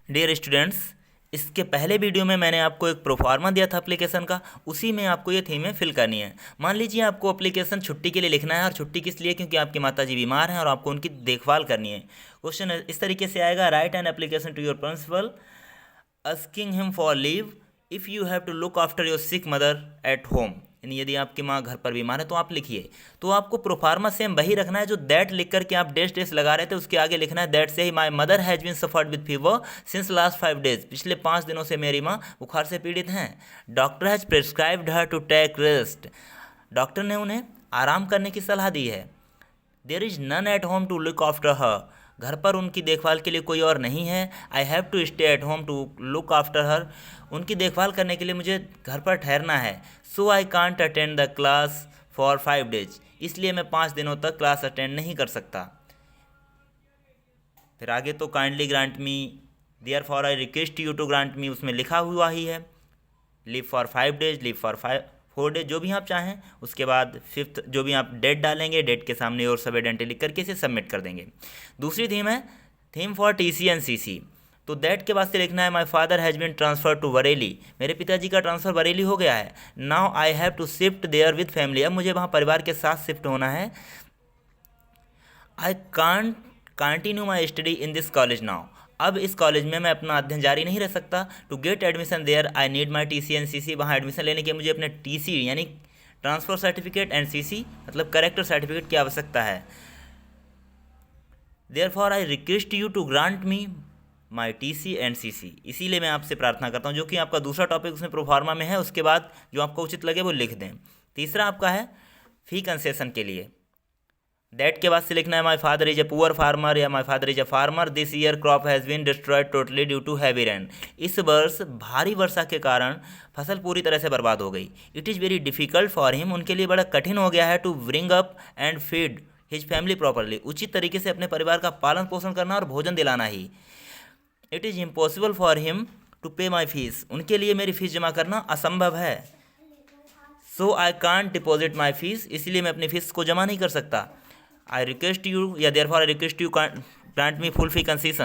Dear students, इसके पहले video में मैंने आपको एक प्रोफार्मा दिया था एप्लीकेशन का, उसी में आपको ये थीमें फिल करनी है। मान लीजिए आपको एप्लीकेशन छुट्टी के लिए लिखना है, और छुट्टी किस लिए? क्योंकि आपकी माताजी बीमार हैं और आपको उनकी देखभाल करनी है। क्वेश्चन इस तरीके से आएगा, write an application to your principal asking him for leave if you have to look after your sick mother at home। यानी यदि आपकी माँ घर पर बीमार है तो आप लिखिए। तो आपको प्रोफार्मा सेम वही रखना है जो दैट लिख करके आप डेस लगा रहे थे, उसके आगे लिखना है दैट से ही my mother has been suffered with fever since last 5 days. पिछले 5 दिनों से मेरी माँ बुखार से पीड़ित हैं। Doctor has prescribed her to take rest. Doctor ने उन्हें आराम करने की सलाह दी है। There is none at home to look after her. घर पर उनकी देखभाल के लिए कोई और नहीं है। I have to stay at home to look after her. उनकी देखभाल करने के लिए मुझे घर पर ठहरना है। So I can't attend the class for 5 days. इसलिए मैं 5 दिनों तक क्लास अटेंड नहीं कर सकता। फिर आगे तो kindly grant me, therefore I request you to grant me, उसमें लिखा हुआ ही है। Leave for 5 days, leave for 4 days, जो भी आप चाहें। उसके बाद 5th जो भी आप डेट डालेंगे, डेट के सामने और सब आइडेंटिटी लिख करके इसे सबमिट कर देंगे। दूसरी थीम है theme for TC and CC। तो दैट के बाद से लिखना है my father has been transfer to Bareilly. मेरे पिताजी का ट्रांसफ़र बरेली हो गया है। Now I have to shift there with family. अब मुझे वहाँ परिवार के साथ शिफ्ट होना है। I can't continue my study in this college now. अब इस कॉलेज में मैं अपना अध्ययन जारी नहीं रख सकता। To get admission there I need my TC and CC। वहाँ एडमिशन लेने के मुझे अपने TC यानी ट्रांसफ़र सर्टिफिकेट एंड CC मतलब करेक्टर सर्टिफिकेट की आवश्यकता है। Therefore I request you to grant me my TC and CC। इसीलिए मैं आपसे प्रार्थना करता हूँ, जो कि आपका दूसरा टॉपिक उसमें प्रोफार्मा में है। उसके बाद जो आपको उचित लगे वो लिख दें। तीसरा आपका है फी कंसेशन के लिए। दैट के बाद से लिखना है my father is a poor farmer या my father is a farmer. This year crop has been destroyed totally due to heavy rain. इस वर्ष भारी वर्षा के कारण फसल पूरी तरह से बर्बाद हो गई। It is very difficult for him. उनके लिए बड़ा कठिन हो गया है to bring up and feed his family properly. उचित तरीके से अपने परिवार का पालन पोषण करना और भोजन दिलाना ही। It is impossible for him to pay my fees. उनके लिए मेरी फीस जमा करना असंभव है। So I can't deposit my fees. इसलिए मैं अपनी फीस को जमा नहीं कर सकता। आई रिक्वेस्ट यू या therefore I request you grant me full fee concession.